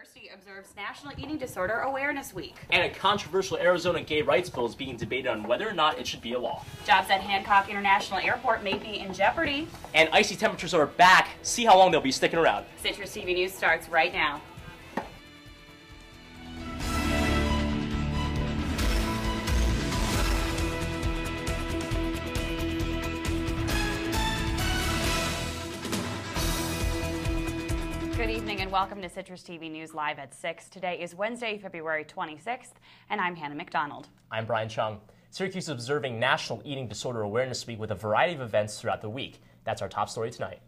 University observes National Eating Disorder Awareness Week. And a controversial Arizona gay rights bill is being debated on whether or not it should be a law. Jobs at Hancock International Airport may be in jeopardy. And icy temperatures are back. See how long they'll be sticking around. Citrus TV News starts right now. Good evening and welcome to Citrus TV News Live at 6. Today is Wednesday, February 26th, and I'm Hannah McDonald. I'm Brian Chung. Syracuse is observing National Eating Disorder Awareness Week with a variety of events throughout the week. That's our top story tonight.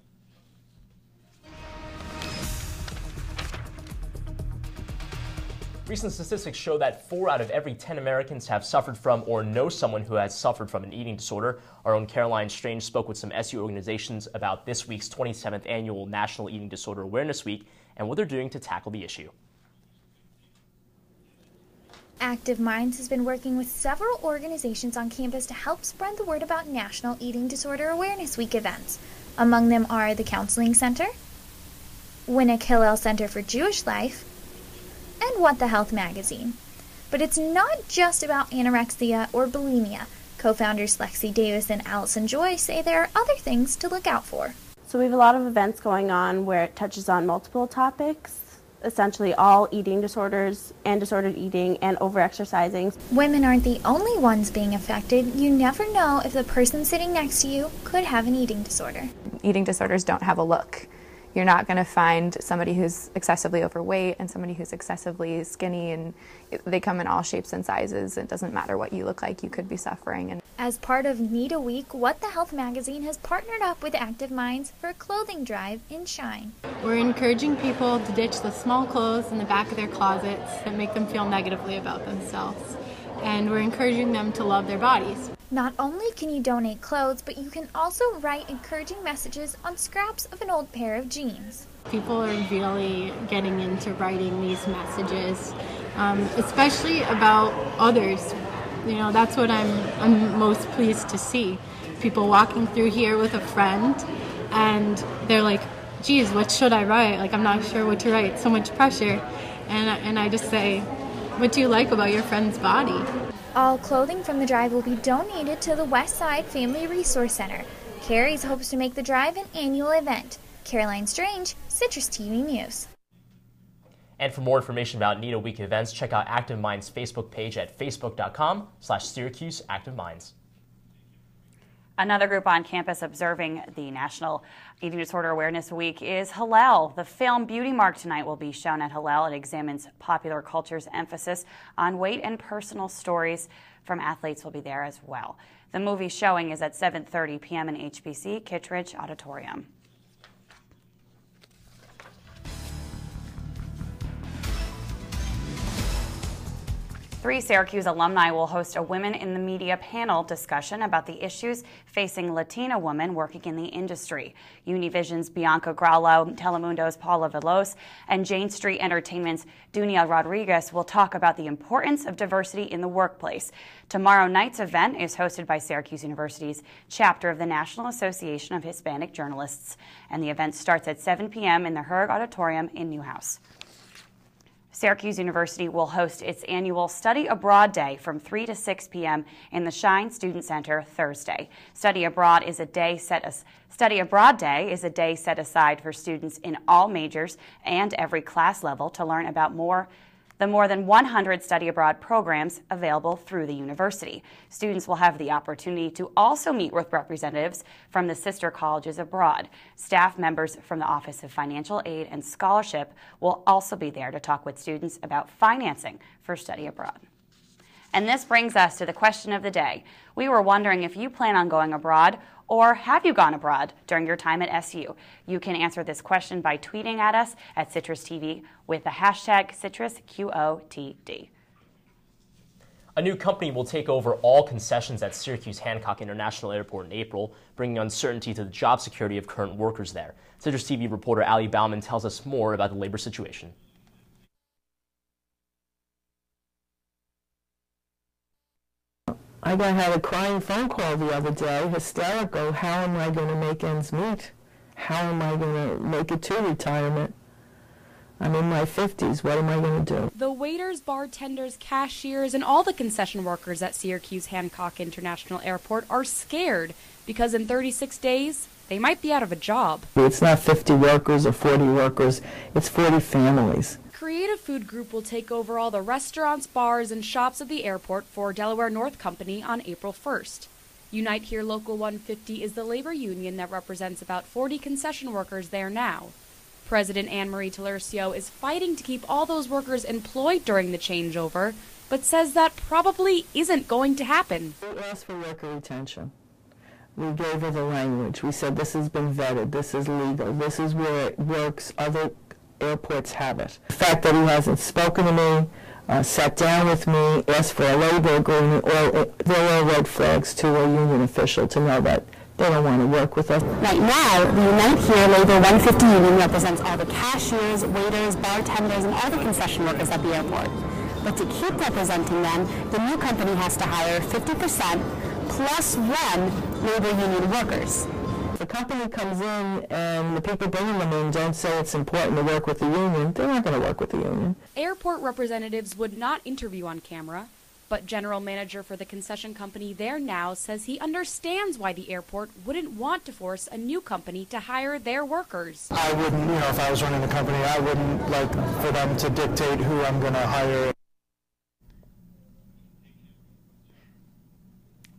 Recent statistics show that 4 out of every 10 Americans have suffered from or know someone who has suffered from an eating disorder. Our own Caroline Strange spoke with some SU organizations about this week's 27th annual National Eating Disorder Awareness Week and what they're doing to tackle the issue. Active Minds has been working with several organizations on campus to help spread the word about National Eating Disorder Awareness Week events. Among them are the Counseling Center, Winnick Hillel Center for Jewish Life, and What the Health magazine. But it's not just about anorexia or bulimia. Co-founders Lexi Davis and Allison Joy say there are other things to look out for. So we have a lot of events going on where it touches on multiple topics, essentially all eating disorders and disordered eating and overexercising. Women aren't the only ones being affected. You never know if the person sitting next to you could have an eating disorder. Eating disorders don't have a look. You're not going to find somebody who's excessively overweight and somebody who's excessively skinny, and they come in all shapes and sizes. It doesn't matter what you look like, you could be suffering. As part of NEDA Week, What the Health magazine has partnered up with Active Minds for a clothing drive in Shine. We're encouraging people to ditch the small clothes in the back of their closets that make them feel negatively about themselves. And we're encouraging them to love their bodies. Not only can you donate clothes, but you can also write encouraging messages on scraps of an old pair of jeans. People are really getting into writing these messages, especially about others. You know, that's what I'm most pleased to see. People walking through here with a friend, and they're like, geez, what should I write? Like, I'm not sure what to write, so much pressure. And I just say, what do you like about your friend's body? All clothing from the drive will be donated to the West Side Family Resource Center. Carrie's hopes to make the drive an annual event. Caroline Strange, Citrus TV News. And for more information about NEDA Week events, check out Active Minds' Facebook page at facebook.com/SyracuseActiveMinds. Another group on campus observing the National Eating Disorder Awareness Week is Hillel. The film Beauty Mark tonight will be shown at Hillel. It examines popular culture's emphasis on weight and personal stories from athletes will be there as well. The movie showing is at 7:30 p.m. in HBC Kittredge Auditorium. 3 Syracuse alumni will host a Women in the Media panel discussion about the issues facing Latina women working in the industry. Univision's Bianca Graulo, Telemundo's Paula Veloz, and Jane Street Entertainment's Dunia Rodriguez will talk about the importance of diversity in the workplace. Tomorrow night's event is hosted by Syracuse University's chapter of the National Association of Hispanic Journalists, and the event starts at 7 p.m. in the Herg Auditorium in Newhouse. Syracuse University will host its annual Study Abroad Day from 3 to 6 p.m. in the Shine Student Center Thursday. Study Abroad Day is a day set aside for students in all majors and every class level to learn about the more than 100 study abroad programs available through the university. Students will have the opportunity to also meet with representatives from the sister colleges abroad. Staff members from the Office of Financial Aid and Scholarship will also be there to talk with students about financing for study abroad. And this brings us to the question of the day. We were wondering if you plan on going abroad, or have you gone abroad during your time at SU? You can answer this question by tweeting at us at CitrusTV with the hashtag CitrusQOTD. A new company will take over all concessions at Syracuse Hancock International Airport in April, bringing uncertainty to the job security of current workers there. Citrus TV reporter Ali Bauman tells us more about the labor situation. I had a crying phone call the other day, hysterical. How am I going to make ends meet? How am I going to make it to retirement? I'm in my 50s. What am I going to do? The waiters, bartenders, cashiers, and all the concession workers at Syracuse Hancock International Airport are scared because in 36 days, they might be out of a job. It's not 50 workers or 40 workers. It's 40 families. Creative Food Group will take over all the restaurants, bars, and shops at the airport for Delaware North Company on April 1st. Unite Here Local 150 is the labor union that represents about 40 concession workers there now. President Anne Marie Talercio is fighting to keep all those workers employed during the changeover, but says that probably isn't going to happen. We asked for worker retention. We gave her the language. We said this has been vetted, this is legal, this is where it works, other airports have it. The fact that he hasn't spoken to me, sat down with me, asked for a labor agreement, or there are red flags to a union official to know that they don't want to work with us. Right now, the Unite Here Labor 150 union represents all the cashiers, waiters, bartenders, and all the concession workers at the airport. But to keep representing them, the new company has to hire 50% plus one labor union workers. If a company comes in and the people bringing them in don't say it's important to work with the union, they're not going to work with the union. Airport representatives would not interview on camera, but general manager for the concession company there now says he understands why the airport wouldn't want to force a new company to hire their workers. I wouldn't, if I was running the company, I wouldn't like for them to dictate who I'm going to hire.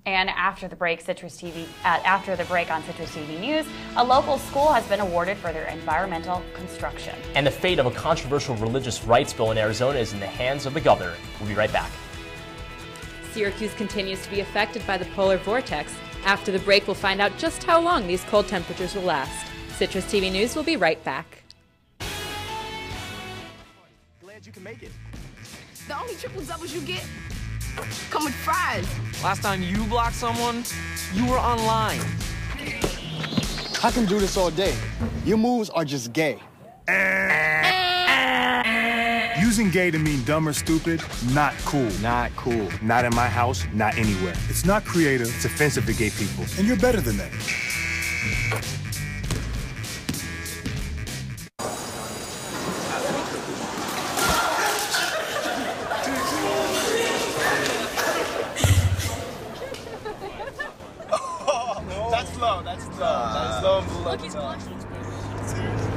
And after the break on Citrus TV News, a local school has been awarded for their environmental construction. And the fate of a controversial religious rights bill in Arizona is in the hands of the governor. We'll be right back. Syracuse continues to be affected by the polar vortex. After the break, we'll find out just how long these cold temperatures will last. Citrus TV News will be right back. Glad you can make it. The only triple doubles you get come with fries. Last time you blocked someone, you were online. I can do this all day. Your moves are just gay. Using gay to mean dumb or stupid, not cool. Not cool. Not in my house, not anywhere. It's not creative, it's offensive to gay people. And you're better than that. That's slow and blue. Look, he's blushing. Seriously.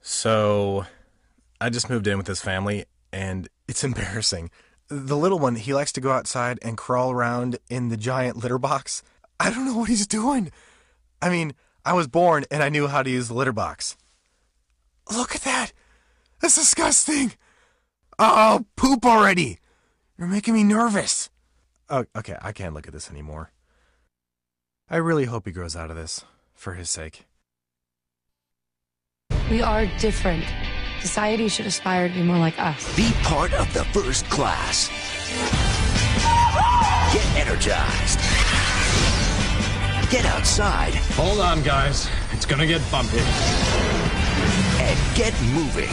So, I just moved in with this family, and it's embarrassing. The little one, he likes to go outside and crawl around in the giant litter box. I don't know what he's doing. I mean, I was born and I knew how to use the litter box. Look at that. That's disgusting. Oh, poop already. You're making me nervous. Oh, okay, I can't look at this anymore. I really hope he grows out of this, for his sake. We are different. Society should aspire to be more like us. Be part of the first class. Get energized. Get outside. Hold on, guys. It's gonna get bumpy. And get moving.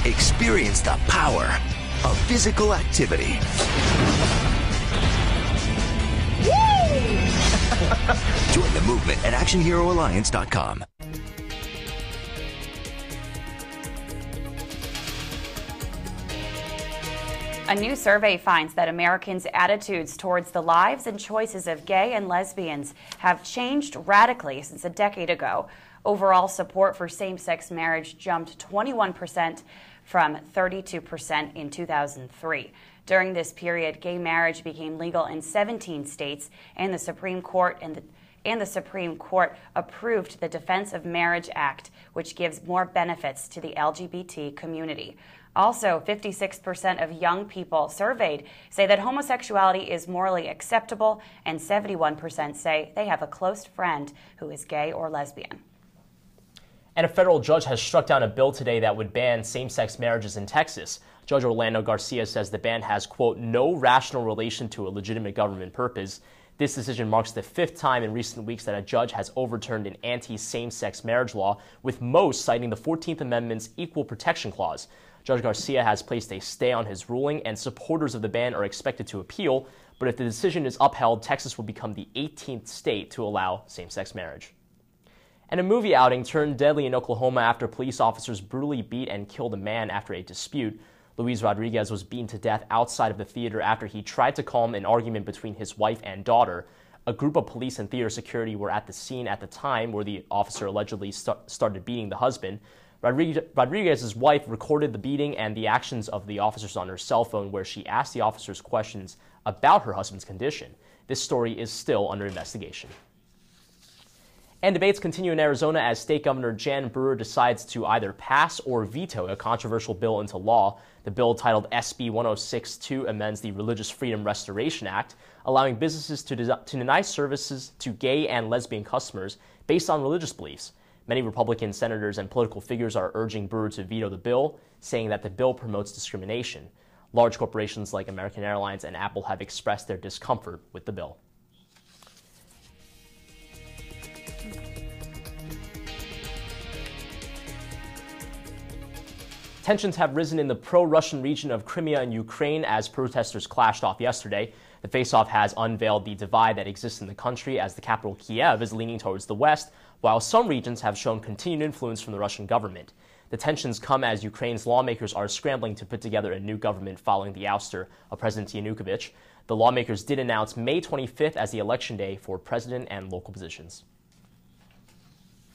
Experience the power of physical activity. Join the movement at ActionHeroAlliance.com. A new survey finds that Americans' attitudes towards the lives and choices of gay and lesbians have changed radically since a decade ago. Overall support for same-sex marriage jumped 21% from 32% in 2003. During this period, gay marriage became legal in 17 states, and the Supreme Court approved the Defense of Marriage Act, which gives more benefits to the LGBT community. Also, 56% of young people surveyed say that homosexuality is morally acceptable, and 71% say they have a close friend who is gay or lesbian. And a federal judge has struck down a bill today that would ban same-sex marriages in Texas. Judge Orlando Garcia says the ban has, quote, no rational relation to a legitimate government purpose. This decision marks the 5th time in recent weeks that a judge has overturned an anti-same-sex marriage law, with most citing the 14th Amendment's Equal Protection Clause. Judge Garcia has placed a stay on his ruling, and supporters of the ban are expected to appeal, but if the decision is upheld, Texas will become the 18th state to allow same-sex marriage. And a movie outing turned deadly in Oklahoma after police officers brutally beat and killed a man after a dispute. Luis Rodriguez was beaten to death outside of the theater after he tried to calm an argument between his wife and daughter. A group of police and theater security were at the scene at the time where the officer allegedly started beating the husband. Rodriguez's wife recorded the beating and the actions of the officers on her cell phone, where she asked the officers questions about her husband's condition. This story is still under investigation. And debates continue in Arizona as State Governor Jan Brewer decides to either pass or veto a controversial bill into law. The bill, titled SB 1062, amends the Religious Freedom Restoration Act, allowing businesses to deny services to gay and lesbian customers based on religious beliefs. Many Republican senators and political figures are urging Brewer to veto the bill, saying that the bill promotes discrimination. Large corporations like American Airlines and Apple have expressed their discomfort with the bill. Tensions have risen in the pro-Russian region of Crimea in Ukraine as protesters clashed off yesterday. The face-off has unveiled the divide that exists in the country, as the capital Kiev is leaning towards the west, while some regions have shown continued influence from the Russian government. The tensions come as Ukraine's lawmakers are scrambling to put together a new government following the ouster of President Yanukovych. The lawmakers did announce May 25th as the election day for president and local positions.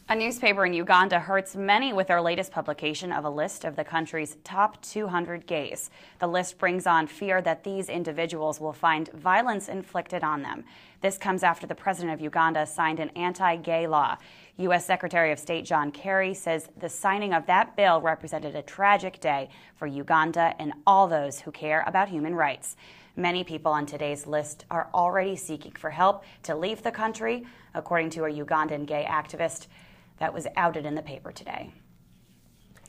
A newspaper in Uganda hurts many with their latest publication of a list of the country's top 200 gays. The list brings on fear that these individuals will find violence inflicted on them. This comes after the president of Uganda signed an anti-gay law. U.S. Secretary of State John Kerry says the signing of that bill represented a tragic day for Uganda and all those who care about human rights. Many people on today's list are already seeking for help to leave the country, according to a Ugandan gay activist that was outed in the paper today.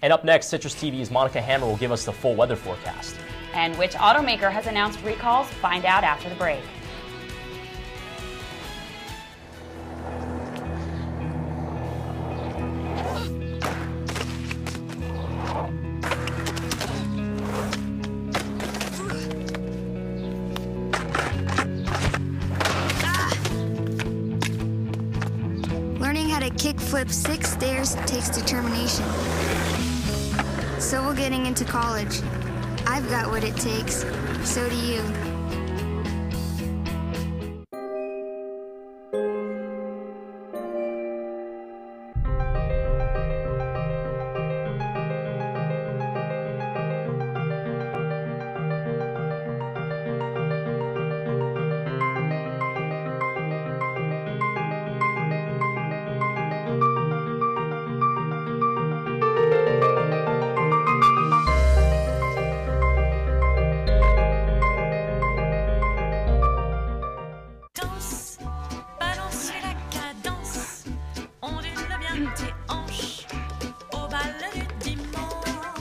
And up next, Citrus TV's Monica Hammer will give us the full weather forecast. And which automaker has announced recalls? Find out after the break. Kickflip 6 stairs takes determination. So will getting into college. I've got what it takes. So do you.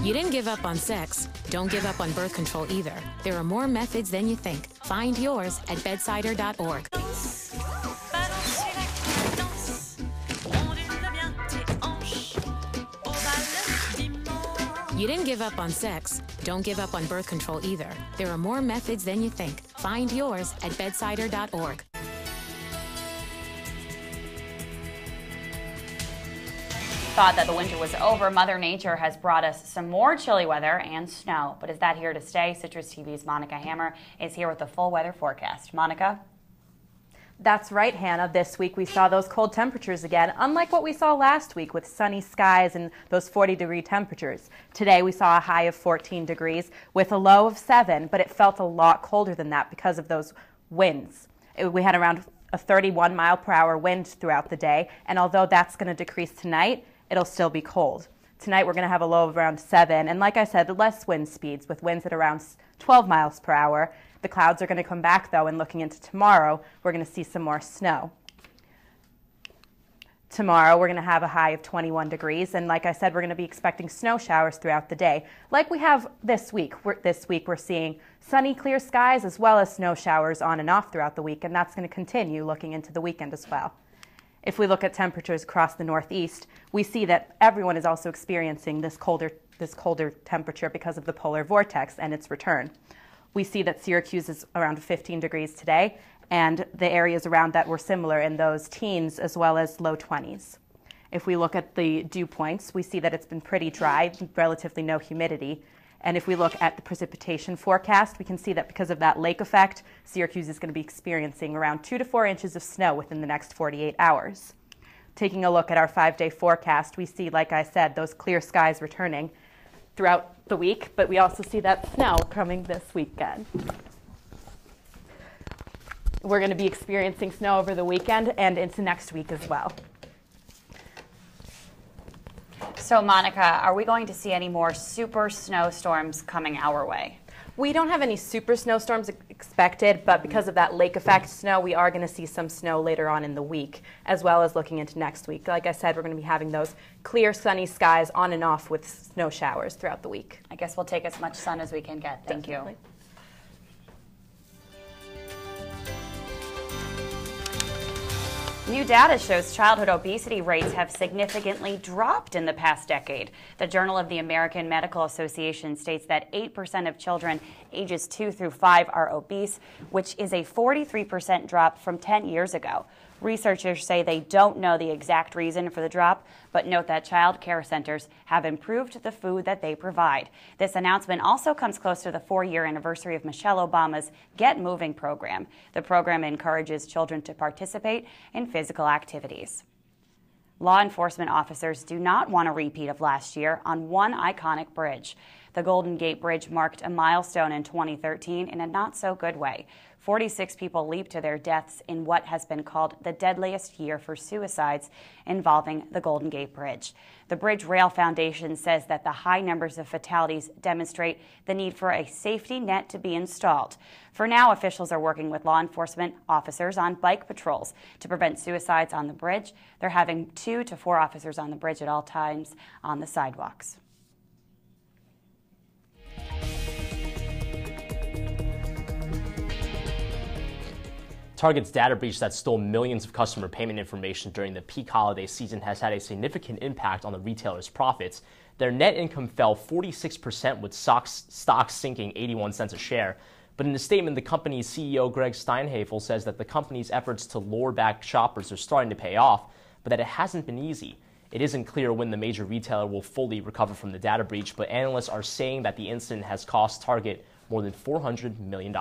You didn't give up on sex. Don't give up on birth control either. There are more methods than you think. Find yours at bedsider.org. You didn't give up on sex. Don't give up on birth control either. There are more methods than you think. Find yours at bedsider.org. Thought that the winter was over, Mother Nature has brought us some more chilly weather and snow. But is that here to stay? Citrus TV's Monica Hammer is here with the full weather forecast. Monica? That's right, Hannah. This week we saw those cold temperatures again, unlike what we saw last week with sunny skies and those 40-degree temperatures. Today we saw a high of 14 degrees with a low of 7, but it felt a lot colder than that because of those winds. We had around a 31-mile-per-hour wind throughout the day, and although that's going to decrease tonight, it'll still be cold. Tonight we're going to have a low of around 7, and like I said, less wind speeds with winds at around 12 miles per hour. The clouds are going to come back, though, and looking into tomorrow, we're going to see some more snow. Tomorrow, we're going to have a high of 21 degrees. And like I said, we're going to be expecting snow showers throughout the day, like we have this week. This week, we're seeing sunny, clear skies as well as snow showers on and off throughout the week. And that's going to continue looking into the weekend as well. If we look at temperatures across the Northeast, we see that everyone is also experiencing this colder temperature because of the polar vortex and its return. We see that Syracuse is around 15 degrees today, and the areas around that were similar in those teens as well as low 20s. If we look at the dew points, we see that it's been pretty dry, relatively no humidity. And if we look at the precipitation forecast, we can see that because of that lake effect, Syracuse is going to be experiencing around 2 to 4 inches of snow within the next 48 hours. Taking a look at our 5-day forecast, we see, like I said, those clear skies returning throughout the week, but we also see that snow coming this weekend. We're going to be experiencing snow over the weekend and into next week as well. So, Monica, are we going to see any more super snowstorms coming our way? We don't have any super snowstorms expected, but because of that lake effect snow, we are going to see some snow later on in the week, as well as looking into next week. Like I said, we're going to be having those clear, sunny skies on and off with snow showers throughout the week. I guess we'll take as much sun as we can get. Thank you. New data shows childhood obesity rates have significantly dropped in the past decade. The Journal of the American Medical Association states that 8% of children ages 2 through 5 are obese, which is a 43% drop from 10 years ago. Researchers say they don't know the exact reason for the drop, but note that child care centers have improved the food that they provide. This announcement also comes close to the 4-year anniversary of Michelle Obama's Get Moving program. The program encourages children to participate in physical activities. Law enforcement officers do not want a repeat of last year on one iconic bridge. The Golden Gate Bridge marked a milestone in 2013 in a not-so-good way. 46 people leaped to their deaths in what has been called the deadliest year for suicides involving the Golden Gate Bridge. The Bridge Rail Foundation says that the high numbers of fatalities demonstrate the need for a safety net to be installed. For now, officials are working with law enforcement officers on bike patrols to prevent suicides on the bridge. They're having 2 to 4 officers on the bridge at all times on the sidewalks. Target's data breach that stole millions of customer payment information during the peak holiday season has had a significant impact on the retailer's profits. Their net income fell 46%, with stocks sinking 81 cents a share. But in a statement, the company's CEO Greg Steinhafel says that the company's efforts to lure back shoppers are starting to pay off, but that it hasn't been easy. It isn't clear when the major retailer will fully recover from the data breach, but analysts are saying that the incident has cost Target more than $400 million.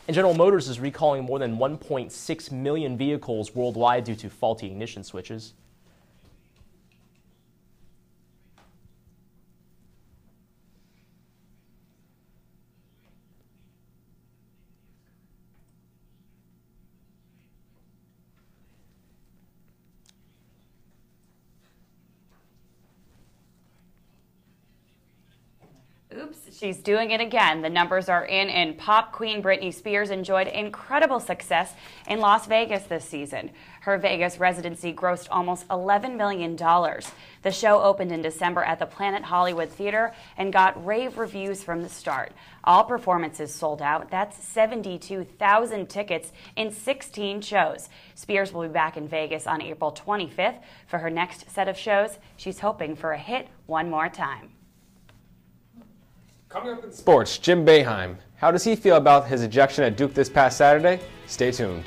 And General Motors is recalling more than 1.6 million vehicles worldwide due to faulty ignition switches. Oops, she's doing it again. The numbers are in, and pop queen Britney Spears enjoyed incredible success in Las Vegas this season. Her Vegas residency grossed almost $11 million. The show opened in December at the Planet Hollywood Theater and got rave reviews from the start. All performances sold out. That's 72,000 tickets in 16 shows. Spears will be back in Vegas on April 25th for her next set of shows. She's hoping for a hit one more time. Coming up in sports, Jim Boeheim. How does he feel about his ejection at Duke this past Saturday? Stay tuned.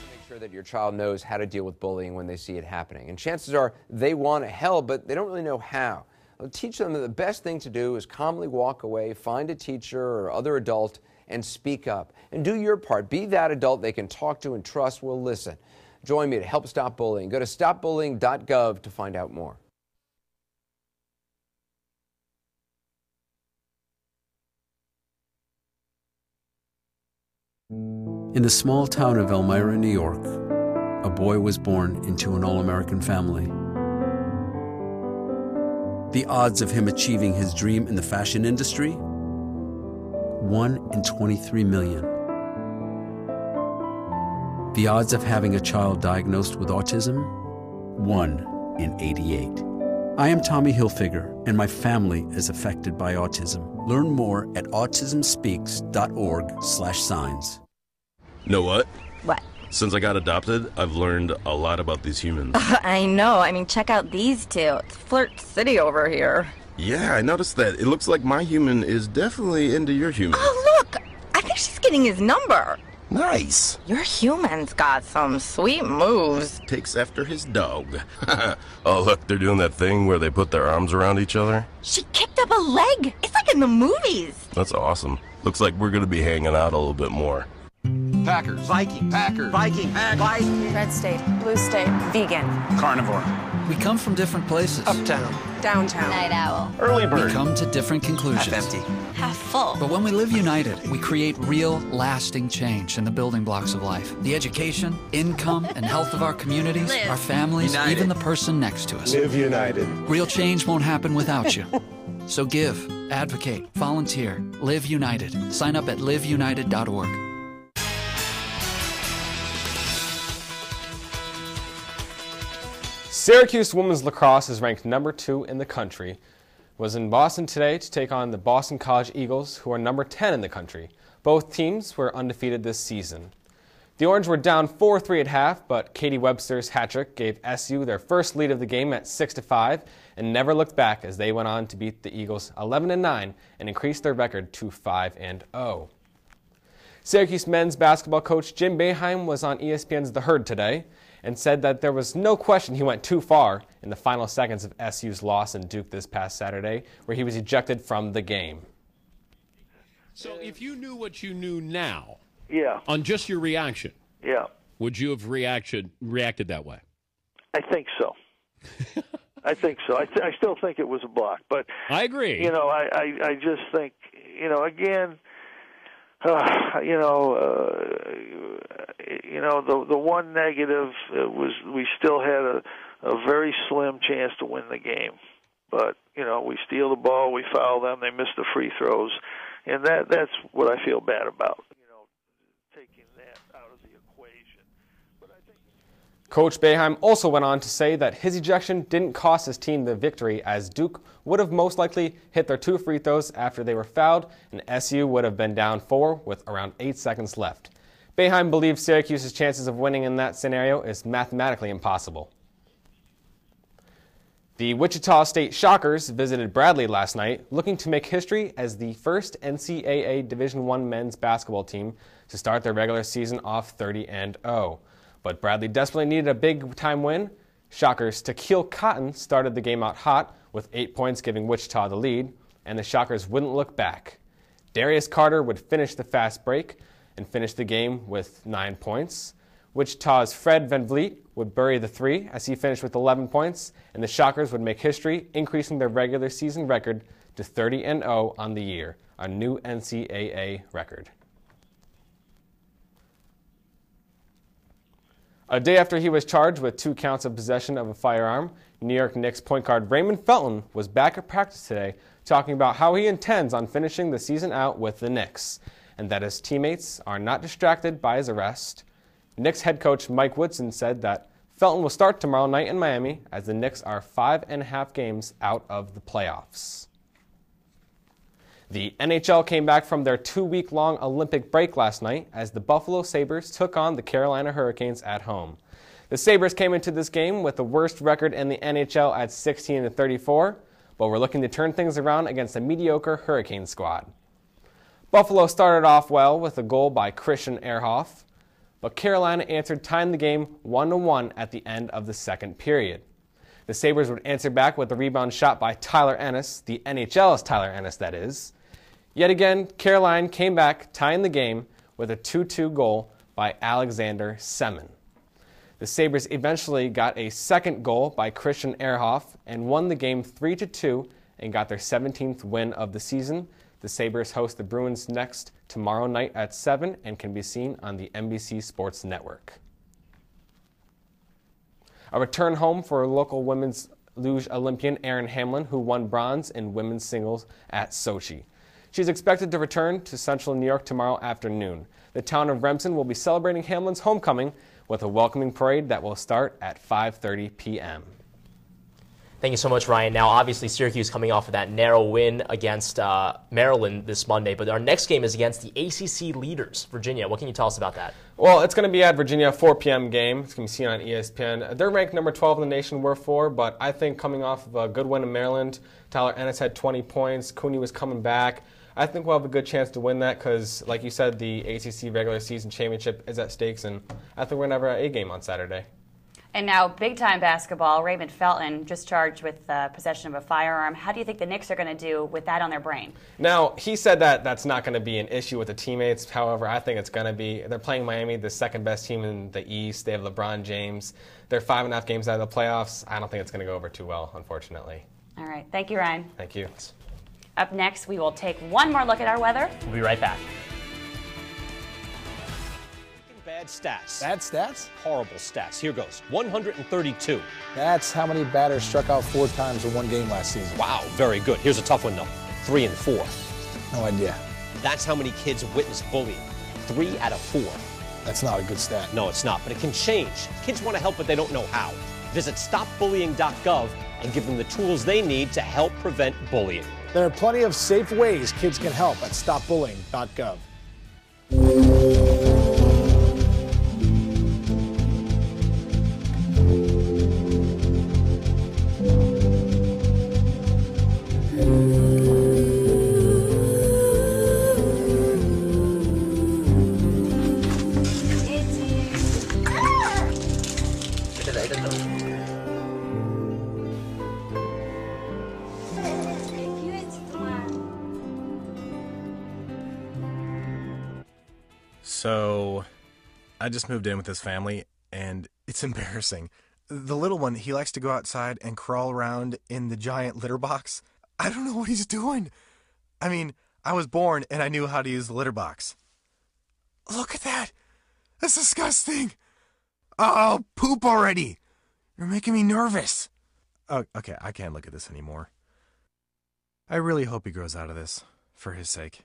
Make sure that your child knows how to deal with bullying when they see it happening. And chances are they want to help, but they don't really know how. I'll teach them that the best thing to do is calmly walk away, find a teacher or other adult, and speak up. And do your part. Be that adult they can talk to and trust will listen. Join me to help stop bullying. Go to stopbullying.gov to find out more. In the small town of Elmira, New York, a boy was born into an all-American family. The odds of him achieving his dream in the fashion industry? 1 in 23 million. The odds of having a child diagnosed with autism? 1 in 88. I am Tommy Hilfiger, and my family is affected by autism. Learn more at autismspeaks.org/signs. Know what? What? Since I got adopted, I've learned a lot about these humans. I know. I mean, check out these two. It's Flirt City over here. Yeah, I noticed that. It looks like my human is definitely into your human. Oh, look! I think she's getting his number. Nice. Your human's got some sweet moves. Takes after his dog. Oh, look, they're doing that thing where they put their arms around each other. She kicked up a leg. It's like in the movies. That's awesome. Looks like we're going to be hanging out a little bit more. Packers, Viking, Packers, Viking, Viking. Red state, blue state, vegan. Carnivore. We come from different places. Uptown. Downtown. Night owl. Early bird. We come to different conclusions. Half empty. Half full. But when we live united, we create real, lasting change in the building blocks of life. The education, income, and health of our communities, our families, United. even the person next to us. Live united. Real change won't happen without you. So give, advocate, volunteer, live united. Sign up at liveunited.org. Syracuse women's lacrosse is ranked number 2 in the country. Was in Boston today to take on the Boston College Eagles, who are number 10 in the country. Both teams were undefeated this season. The Orange were down 4-3 at half, but Katie Webster's hat-trick gave SU their first lead of the game at 6-5 and never looked back as they went on to beat the Eagles 11-9 and increase their record to 5-0. Syracuse men's basketball coach Jim Boeheim was on ESPN's The Herd today and said that there was no question he went too far in the final seconds of SU's loss in Duke this past Saturday, where he was ejected from the game. So if you knew what you knew now, yeah, on just your reaction, yeah, would you have reacted that way? I think so. I think so. I still think it was a block, but I agree. You know, I just think, you know, again, the one negative was we still had a very slim chance to win the game. But, you know, we steal the ball, we foul them, they miss the free throws, and that's what I feel bad about, you know, taking that out of the equation. But I think Coach Boeheim also went on to say that his ejection didn't cost his team the victory, as Duke would have most likely hit their 2 free throws after they were fouled, and SU would have been down 4 with around 8 seconds left. Boeheim believes Syracuse's chances of winning in that scenario is mathematically impossible. The Wichita State Shockers visited Bradley last night, looking to make history as the first NCAA Division I men's basketball team to start their regular season off 30-0. But Bradley desperately needed a big-time win. Shockers' Tequil Cotton started the game out hot, with 8 points giving Wichita the lead, and the Shockers wouldn't look back. Darius Carter would finish the fast break and finish the game with 9 points. Wichita's Fred Van Vliet would bury the 3 as he finished with 11 points, and the Shockers would make history, increasing their regular season record to 30-0 on the year, a new NCAA record. A day after he was charged with 2 counts of possession of a firearm, New York Knicks point guard Raymond Felton was back at practice today talking about how he intends on finishing the season out with the Knicks, and that his teammates are not distracted by his arrest. Knicks head coach Mike Woodson said that Felton will start tomorrow night in Miami as the Knicks are 5.5 games out of the playoffs. The NHL came back from their 2-week-long Olympic break last night as the Buffalo Sabres took on the Carolina Hurricanes at home. The Sabres came into this game with the worst record in the NHL at 16-34, but were looking to turn things around against a mediocre Hurricane squad. Buffalo started off well with a goal by Christian Ehrhoff, but Carolina answered, tying the game 1-1 at the end of the second period. The Sabres would answer back with a rebound shot by Tyler Ennis, the NHL's Tyler Ennis, that is. Yet again, Carolina came back, tying the game with a 2-2 goal by Alexander Semin. The Sabres eventually got a second goal by Christian Ehrhoff and won the game 3-2 and got their 17th win of the season. The Sabres host the Bruins next tomorrow night at 7 and can be seen on the NBC Sports Network. A return home for local women's luge Olympian Erin Hamlin, who won bronze in women's singles at Sochi. She's expected to return to central New York tomorrow afternoon. The town of Remsen will be celebrating Hamlin's homecoming with a welcoming parade that will start at 5:30 p.m. Thank you so much, Ryan. Now, obviously, Syracuse coming off of that narrow win against Maryland this Monday, but our next game is against the ACC leaders, Virginia. What can you tell us about that? Well, it's going to be at Virginia, 4 p.m. game. It's going to be seen on ESPN. They're ranked number 12 in the nation, we're 4, but I think coming off of a good win in Maryland, Tyler Ennis had 20 points, Cooney was coming back. I think we'll have a good chance to win that because, like you said, the ACC regular season championship is at stakes, and I think we're going to have an A game on Saturday. And now, big-time basketball, Raymond Felton just charged with possession of a firearm. How do you think the Knicks are going to do with that on their brain? Now, he said that that's not going to be an issue with the teammates. However, I think it's going to be. They're playing Miami, the second-best team in the East. They have LeBron James. They're 5.5 games out of the playoffs. I don't think it's going to go over too well, unfortunately. All right. Thank you, Ryan. Thank you. Up next, we will take one more look at our weather. We'll be right back. Bad stats. Bad stats? Horrible stats. Here goes. 132. That's how many batters struck out 4 times in one game last season. Wow, very good. Here's a tough one, though. 3 and 4. No idea. That's how many kids witness bullying. 3 out of 4. That's not a good stat. No, it's not, but it can change. Kids want to help, but they don't know how. Visit stopbullying.gov and give them the tools they need to help prevent bullying. There are plenty of safe ways kids can help at stopbullying.gov. So, I just moved in with his family, and it's embarrassing. The little one, he likes to go outside and crawl around in the giant litter box. I don't know what he's doing. I mean, I was born and I knew how to use the litter box. Look at that. That's disgusting. Oh, poop already. You're making me nervous. Oh, okay, I can't look at this anymore. I really hope he grows out of this, for his sake.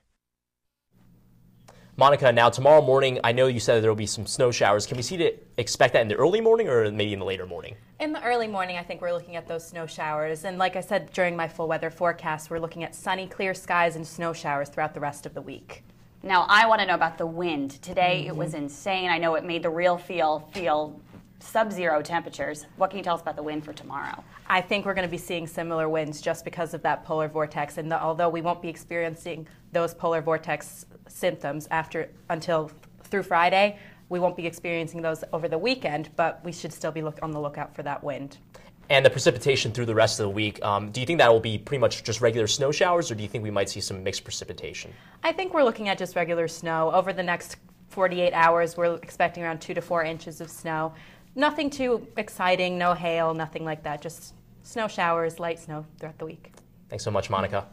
Monica, now tomorrow morning, I know you said there will be some snow showers. Can we expect that in the early morning or maybe in the later morning? In the early morning, I think we're looking at those snow showers. And like I said during my full weather forecast, we're looking at sunny, clear skies and snow showers throughout the rest of the week. Now, I want to know about the wind. Today, it was insane. I know it made the real feel sub-zero temperatures. What can you tell us about the wind for tomorrow? I think we're going to be seeing similar winds just because of that polar vortex. And although we won't be experiencing those polar vortex symptoms until through Friday, we won't be experiencing those over the weekend, but we should still be on the lookout for that wind. And the precipitation through the rest of the week, do you think that will be pretty much just regular snow showers, or do you think we might see some mixed precipitation? I think we're looking at just regular snow. Over the next 48 hours, we're expecting around 2 to 4 inches of snow. Nothing too exciting, no hail, nothing like that, just snow showers, light snow throughout the week. Thanks so much, Monica.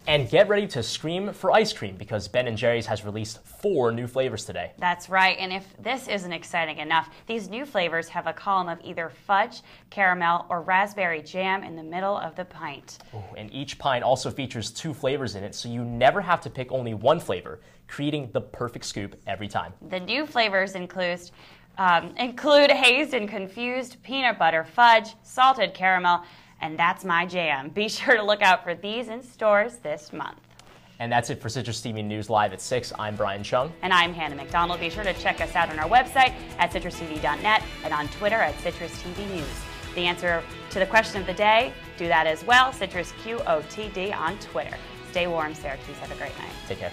And get ready to scream for ice cream because Ben & Jerry's has released 4 new flavors today. That's right, and if this isn't exciting enough, these new flavors have a column of either fudge, caramel, or raspberry jam in the middle of the pint. Ooh, and each pint also features 2 flavors in it, so you never have to pick only one flavor, creating the perfect scoop every time. The new flavors include hazed and confused peanut butter fudge, salted caramel, and that's my jam. Be sure to look out for these in stores this month. And that's it for Citrus TV News Live at 6. I'm Brian Chung. And I'm Hannah McDonald. Be sure to check us out on our website at citrustv.net and on Twitter at CitrusTV News. The answer to the question of the day, do that as well, CitrusQOTD on Twitter. Stay warm, Syracuse. Have a great night. Take care.